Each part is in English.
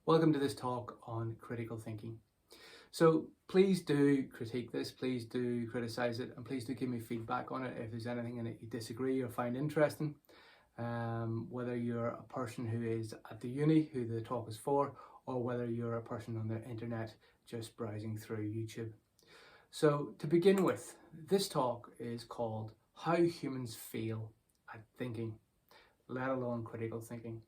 Welcome to this talk on critical thinking. So please do critique this, please do criticize it, and please do give me feedback on it if there's anything in it you disagree or find interesting. Whether you're a person who is at the uni, who the talk is for, or whether you're a person on the internet just browsing through YouTube. So to begin with, this talk is called How Humans Fail at Thinking, let alone critical thinking.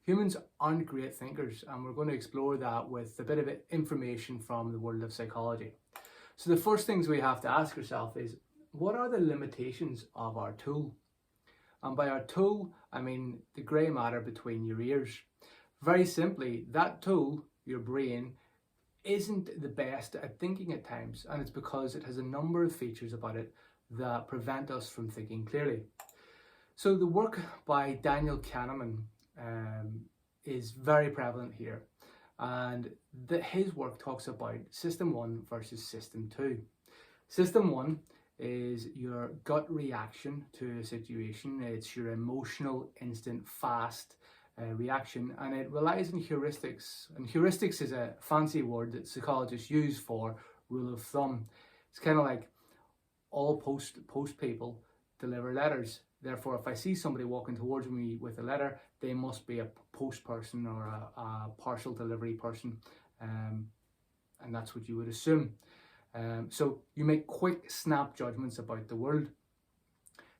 Humans aren't great thinkers, and we're going to explore that with a bit of information from the world of psychology. So the first things we have to ask ourselves is, what are the limitations of our tool? And by our tool, I mean the grey matter between your ears. Very simply, that tool, your brain, isn't the best at thinking at times, and it's because it has a number of features about it that prevent us from thinking clearly. So the work by Daniel Kahneman is very prevalent here, and his work talks about system 1 versus system 2. System 1 is your gut reaction to a situation. It's your emotional, instant, fast reaction, and it relies on heuristics. And heuristics is a fancy word that psychologists use for rule of thumb. It's kind of like all post people deliver letters. Therefore, if I see somebody walking towards me with a letter, they must be a post person or a parcel delivery person, and that's what you would assume. So you make quick snap judgments about the world.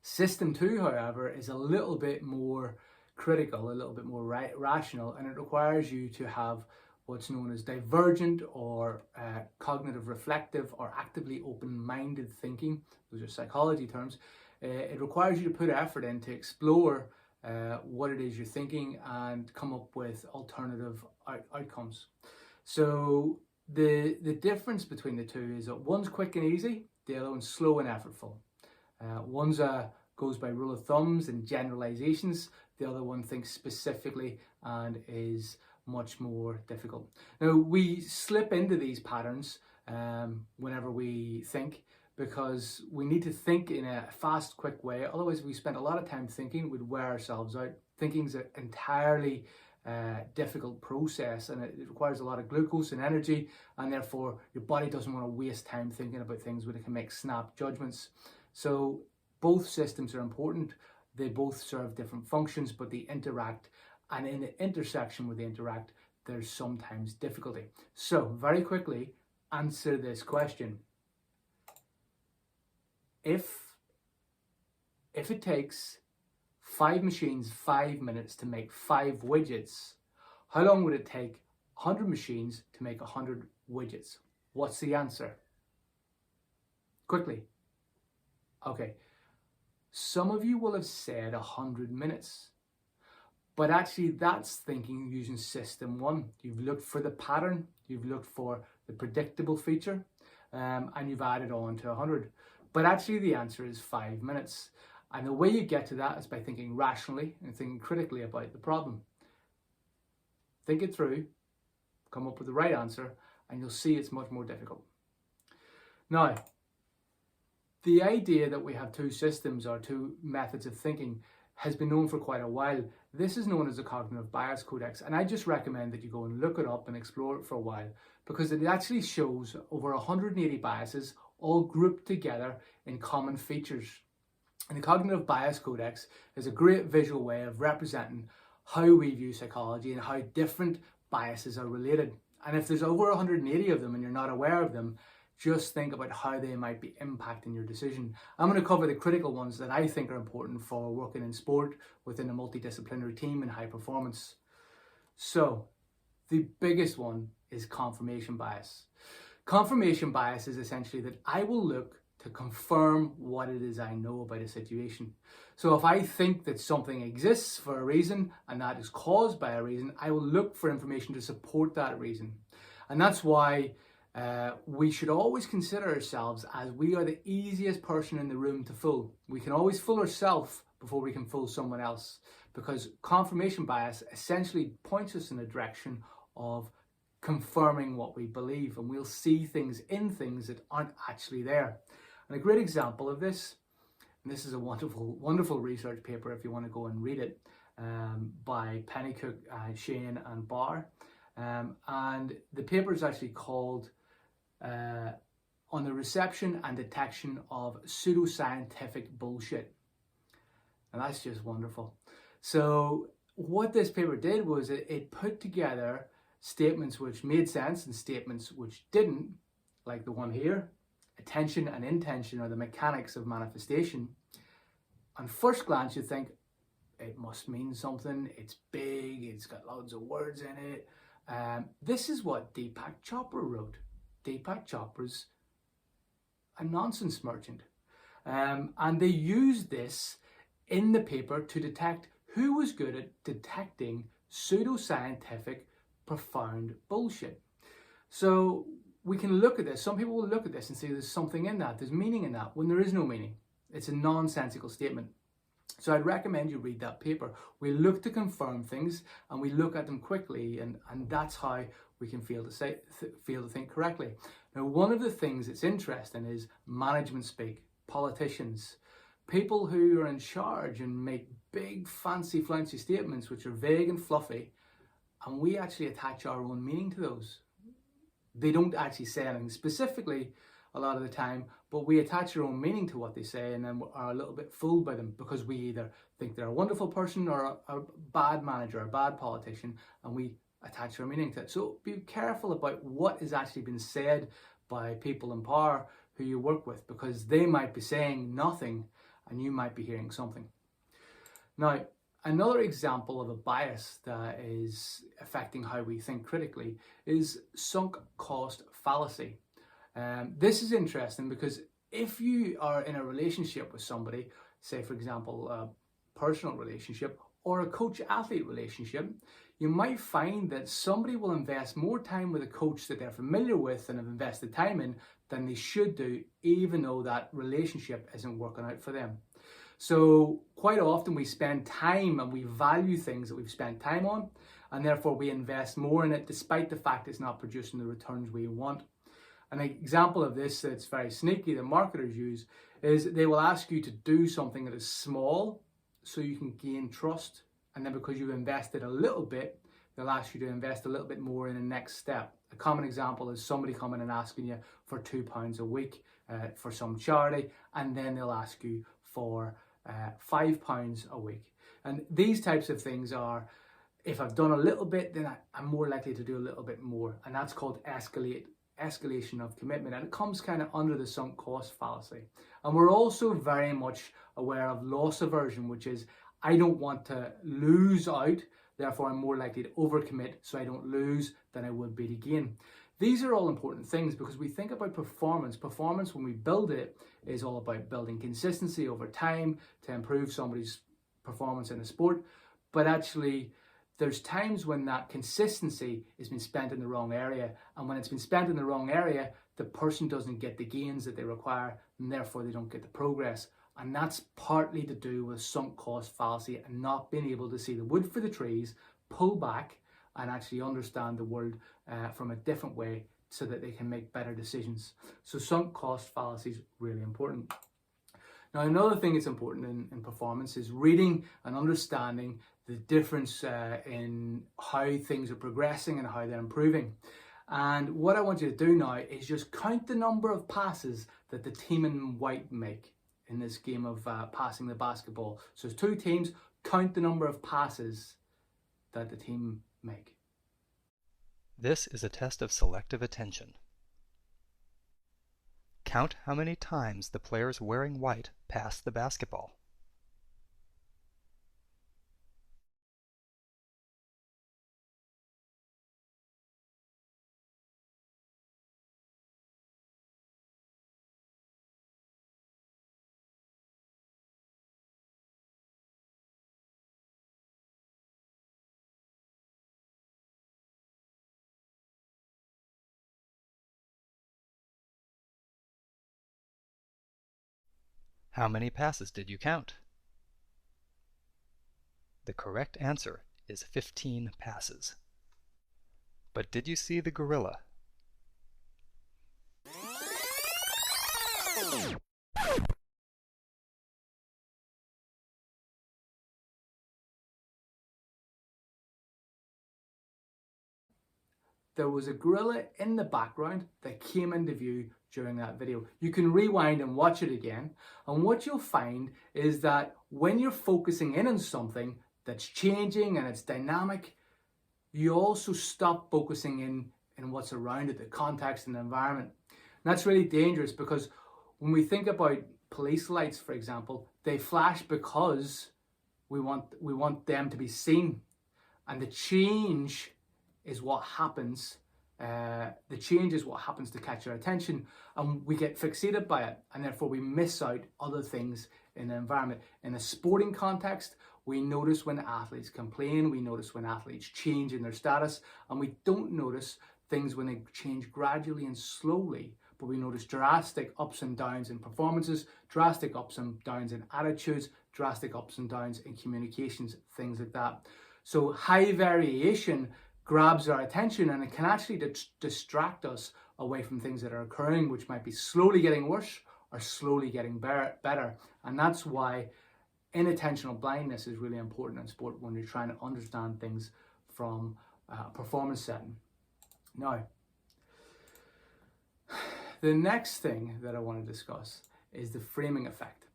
System 2, however, is a little bit more critical, a little bit more rational, and it requires you to have what's known as divergent or cognitive reflective or actively open-minded thinking. Those are psychology terms. It requires you to put effort in to explore what it is you're thinking and come up with alternative outcomes. So the difference between the two is that one's quick and easy, the other one's slow and effortful. One's goes by rule of thumbs and generalizations, the other one thinks specifically and is much more difficult. Now, we slip into these patterns whenever we think, because we need to think in a fast, quick way. Otherwise, we spend a lot of time thinking, we'd wear ourselves out. Thinking's an entirely difficult process, and it requires a lot of glucose and energy, and therefore your body doesn't want to waste time thinking about things when it can make snap judgments. So both systems are important. They both serve different functions, but they interact, and in the intersection where they interact, there's sometimes difficulty. So very quickly, answer this question. If it takes 5 machines 5 minutes to make 5 widgets, how long would it take 100 machines to make 100 widgets? What's the answer? Quickly. Okay. Some of you will have said 100 minutes, but actually that's thinking using system 1. You've looked for the pattern, you've looked for the predictable feature, and you've added on to 100. But actually the answer is 5 minutes. And the way you get to that is by thinking rationally and thinking critically about the problem. Think it through, come up with the right answer, and you'll see it's much more difficult. Now, the idea that we have two systems or two methods of thinking has been known for quite a while. This is known as the cognitive bias codex, and I just recommend that you go and look it up and explore it for a while, because it actually shows over 180 biases all grouped together in common features. And the cognitive bias codex is a great visual way of representing how we view psychology and how different biases are related. And if there's over 180 of them and you're not aware of them, just think about how they might be impacting your decision. I'm going to cover the critical ones that I think are important for working in sport within a multidisciplinary team and high performance. So the biggest one is confirmation bias. Confirmation bias is essentially that I will look to confirm what it is I know about a situation. So if I think that something exists for a reason and that is caused by a reason, I will look for information to support that reason. And that's why we should always consider ourselves as we are the easiest person in the room to fool. We can always fool ourselves before we can fool someone else, because confirmation bias essentially points us in a direction of confirming what we believe, and we'll see things in things that aren't actually there. And a great example of this, and this is a wonderful research paper if you want to go and read it, by Pennycook, Shane and Barr. And the paper is actually called On the Reception and Detection of Pseudoscientific Bullshit. And that's just wonderful. So what this paper did was it put together statements which made sense and statements which didn't, like the one here. Attention and intention are the mechanics of manifestation. On first glance, you think it must mean something. It's big. It's got loads of words in it. This is what Deepak Chopra wrote. Deepak Chopra's a nonsense merchant. And they used this in the paper to detect who was good at detecting pseudoscientific, profound bullshit. So we can look at this. Some people will look at this and say there's something in that, there's meaning in that, when there is no meaning. It's a nonsensical statement. So I'd recommend you read that paper. We look to confirm things and we look at them quickly, and that's how we can feel to think correctly. Now, one of the things that's interesting is management speak, politicians, people who are in charge and make big fancy flouncy statements which are vague and fluffy, and we actually attach our own meaning to those. They don't actually say anything specifically a lot of the time, but we attach our own meaning to what they say and then are a little bit fooled by them because we either think they're a wonderful person or a bad manager, a bad politician, and we attach our meaning to it. So be careful about what is actually being said by people in power who you work with, because they might be saying nothing and you might be hearing something. Now, another example of a bias that is affecting how we think critically is sunk cost fallacy. This is interesting because if you are in a relationship with somebody, say for example a personal relationship or a coach-athlete relationship, you might find that somebody will invest more time with a coach that they're familiar with and have invested time in than they should do, even though that relationship isn't working out for them. So quite often we spend time and we value things that we've spent time on, and therefore we invest more in it despite the fact it's not producing the returns we want. An example of this that's very sneaky that marketers use is they will ask you to do something that is small so you can gain trust, and then because you've invested a little bit, they'll ask you to invest a little bit more in the next step. A common example is somebody coming and asking you for £2 a week for some charity, and then they'll ask you for £5 a week. And these types of things are, if I've done a little bit, then I'm more likely to do a little bit more, and that's called escalation of commitment, and it comes kind of under the sunk cost fallacy. And we're also very much aware of loss aversion, which is I don't want to lose out, therefore I'm more likely to overcommit so I don't lose than I would be to gain. These are all important things because we think about performance. Performance, when we build it, is all about building consistency over time to improve somebody's performance in a sport. But actually, there's times when that consistency has been spent in the wrong area. And when it's been spent in the wrong area, the person doesn't get the gains that they require, and therefore they don't get the progress. And that's partly to do with sunk cost fallacy and not being able to see the wood for the trees, pull back, and actually understand the world from a different way so that they can make better decisions. So sunk cost fallacy is really important. Now, another thing that's important in performance is reading and understanding the difference in how things are progressing and how they're improving. And what I want you to do now is just count the number of passes that the team in white make in this game of passing the basketball. So it's two teams, count the number of passes that the team make. This is a test of selective attention. Count how many times the players wearing white pass the basketball. How many passes did you count? The correct answer is 15 passes. But did you see the gorilla? there was a gorilla in the background that came into view during that video. You can rewind and watch it again, and what you'll find is that when you're focusing in on something that's changing and it's dynamic, you also stop focusing in what's around it, the context and the environment. And that's really dangerous, because when we think about police lights, for example, they flash because we want them to be seen, and the change is what happens. The change is what happens to catch our attention, and we get fixated by it, and therefore we miss out other things in the environment. In a sporting context, we notice when athletes complain, we notice when athletes change in their status, and we don't notice things when they change gradually and slowly, but we notice drastic ups and downs in performances, drastic ups and downs in attitudes, drastic ups and downs in communications, things like that. So high variation grabs our attention, and it can actually distract us away from things that are occurring, which might be slowly getting worse or slowly getting better. And that's why inattentional blindness is really important in sport when you're trying to understand things from a performance setting. Now, the next thing that I want to discuss is the framing effect.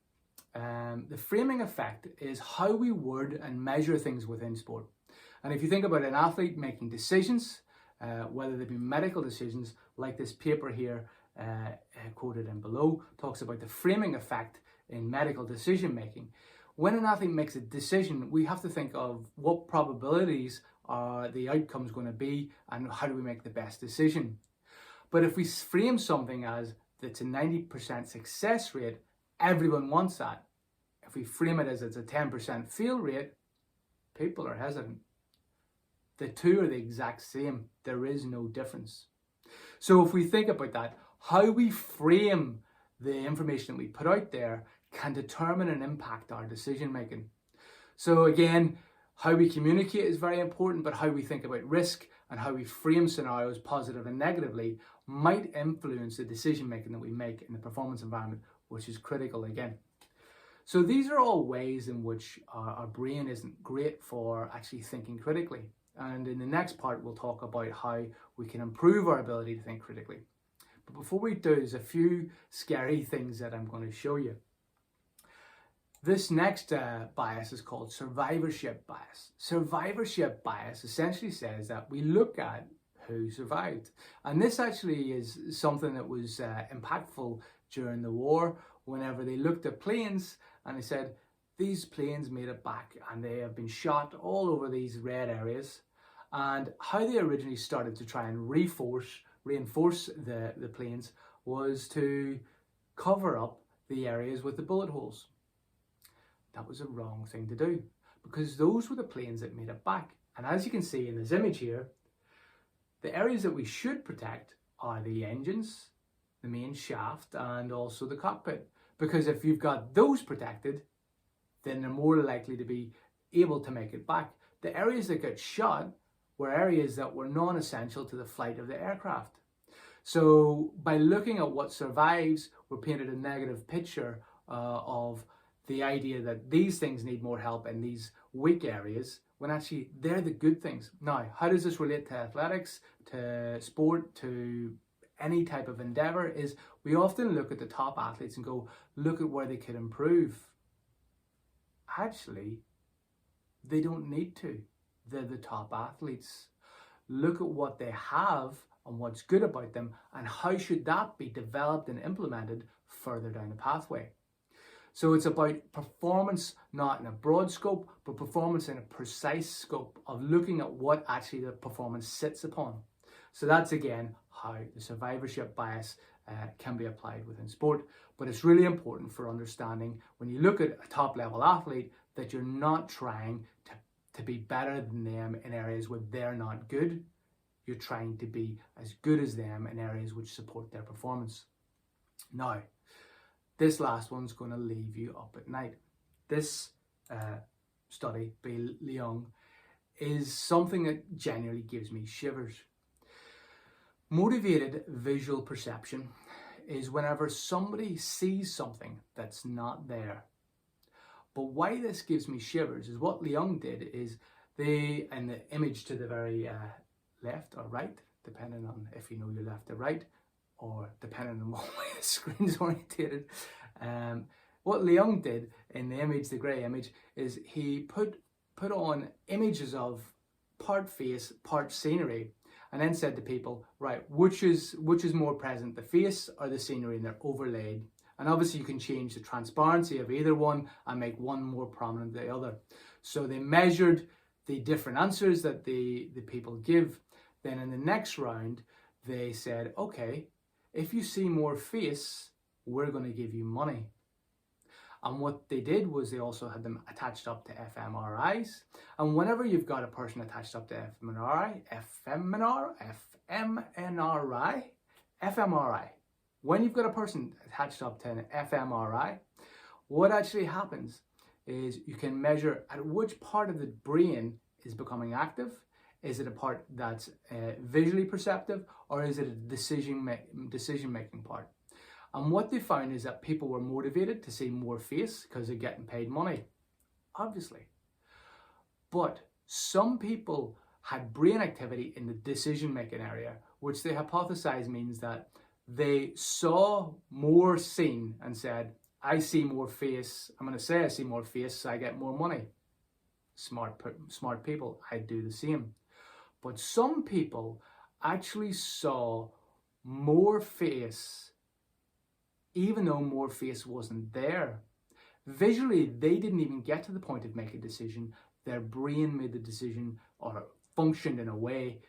The framing effect is how we word and measure things within sport. And if you think about an athlete making decisions, whether they be medical decisions, like this paper here quoted in below, talks about the framing effect in medical decision making. When an athlete makes a decision, we have to think of what probabilities are the outcomes going to be, and how do we make the best decision. But if we frame something as it's a 90% success rate, everyone wants that. If we frame it as it's a 10% fail rate, people are hesitant. The two are the exact same. There is no difference. So if we think about that, how we frame the information that we put out there can determine and impact our decision making. So again, how we communicate is very important, but how we think about risk and how we frame scenarios, positive and negatively, might influence the decision making that we make in the performance environment, which is critical again. So these are all ways in which our brain isn't great for actually thinking critically. And in the next part, we'll talk about how we can improve our ability to think critically. But before we do, there's a few scary things that I'm going to show you. This next bias is called survivorship bias. Survivorship bias essentially says that we look at who survived. And this actually is something that was impactful during the war, whenever they looked at planes and they said, these planes made it back and they have been shot all over these red areas. And how they originally started to try and reinforce the planes was to cover up the areas with the bullet holes. That was a wrong thing to do, because those were the planes that made it back. And as you can see in this image here, the areas that we should protect are the engines, the main shaft, and also the cockpit. Because if you've got those protected, then they're more likely to be able to make it back. The areas that got shot were areas that were non-essential to the flight of the aircraft. So by looking at what survives, we're painted a negative picture of the idea that these things need more help in these weak areas, when actually they're the good things. Now, how does this relate to athletics, to sport, to any type of endeavor? Is we often look at the top athletes and go, look at where they could improve. Actually, they don't need to. They're the top athletes. Look at what they have and what's good about them, and how should that be developed and implemented further down the pathway. So it's about performance, not in a broad scope, but performance in a precise scope of looking at what actually the performance sits upon. So that's again how the survivorship bias can be applied within sport. But it's really important for understanding when you look at a top level athlete that you're not trying to be better than them in areas where they're not good. You're trying to be as good as them in areas which support their performance. Now, this last one's going to leave you up at night. This study by Leung is something that genuinely gives me shivers. Motivated visual perception is whenever somebody sees something that's not there. But why this gives me shivers is what Leung did is in the image to the very left or right, depending on if you know your left or right, or depending on what way the screen's orientated. What Leung did in the image, the grey image, is he put on images of part face, part scenery, and then said to people, right, which is more present, the face or the scenery, and they're overlaid. And obviously you can change the transparency of either one and make one more prominent than the other. So they measured the different answers that the people give. Then in the next round, they said, okay, if you see more face, we're going to give you money. And what they did was they also had them attached up to fMRIs. And whenever you've got a person attached up to fMRI, when you've got a person attached up to an fMRI, what actually happens is you can measure at which part of the brain is becoming active. Is it a part that's visually perceptive, or is it a decision-making part? And what they found is that people were motivated to see more face because they're getting paid money, obviously. But some people had brain activity in the decision-making area, which they hypothesized means that they saw more seen and said, I see more face, I'm going to say I see more face, so I get more money. Smart people, I do the same. But some people actually saw more face even though more face wasn't there. Visually, they didn't even get to the point of making a decision. Their brain made the decision, or functioned in a way.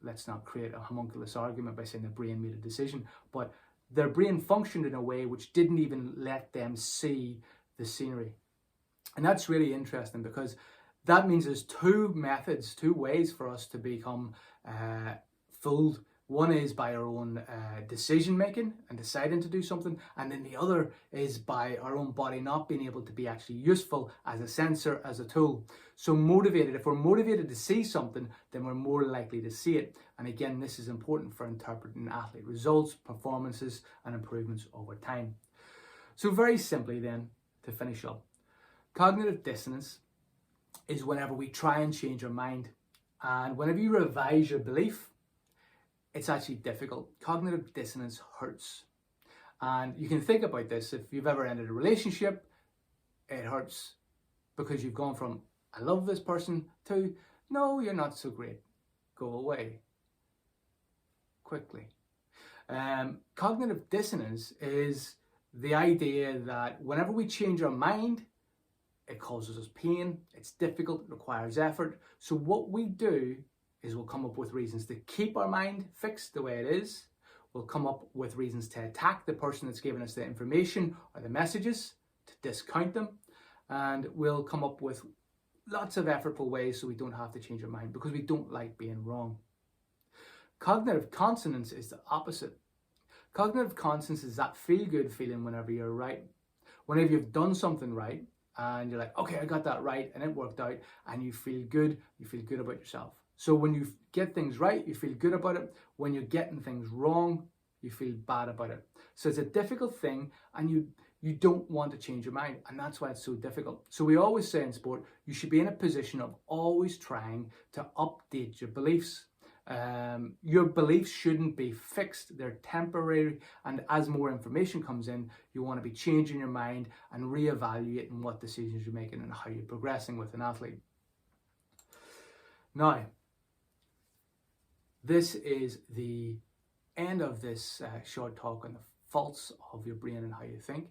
Let's not create a homunculus argument by saying the brain made a decision, but their brain functioned in a way which didn't even let them see the scenery. And that's really interesting, because that means there's two ways for us to become fooled. One is by our own decision making and deciding to do something, and then the other is by our own body not being able to be actually useful as a sensor, as a tool. So if we're motivated to see something, then we're more likely to see it. And again, this is important for interpreting athlete results, performances, and improvements over time. So very simply then, to finish up, cognitive dissonance is whenever we try and change our mind. And whenever you revise your belief, it's actually difficult. Cognitive dissonance hurts. And you can think about this. If you've ever ended a relationship, it hurts because you've gone from, I love this person, to, no, you're not so great. Go away. Quickly. Cognitive dissonance is the idea that whenever we change our mind, it causes us pain, it's difficult, it requires effort. So what we do is we'll come up with reasons to keep our mind fixed the way it is. We'll come up with reasons to attack the person that's giving us the information or the messages, to discount them. And we'll come up with lots of effortful ways so we don't have to change our mind, because we don't like being wrong. Cognitive consonance is the opposite. Cognitive consonance is that feel-good feeling whenever you're right. Whenever you've done something right, and you're like, okay, I got that right, and it worked out, and you feel good about yourself. So when you get things right, you feel good about it. When you're getting things wrong, you feel bad about it. So it's a difficult thing, and you don't want to change your mind, and that's why it's so difficult. So we always say in sport, you should be in a position of always trying to update your beliefs. Your beliefs shouldn't be fixed, they're temporary, and as more information comes in, you want to be changing your mind and reevaluating what decisions you're making and how you're progressing with an athlete. Now, this is the end of this short talk on the faults of your brain and how you think.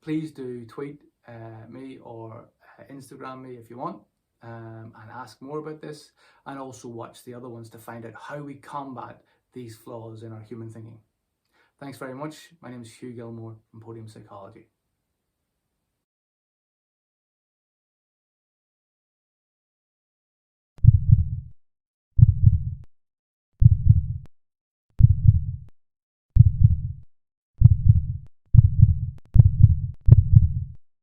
Please do tweet me or Instagram me if you want, and ask more about this, and also watch the other ones to find out how we combat these flaws in our human thinking. Thanks very much. My name is Hugh Gilmore from Podium Psychology.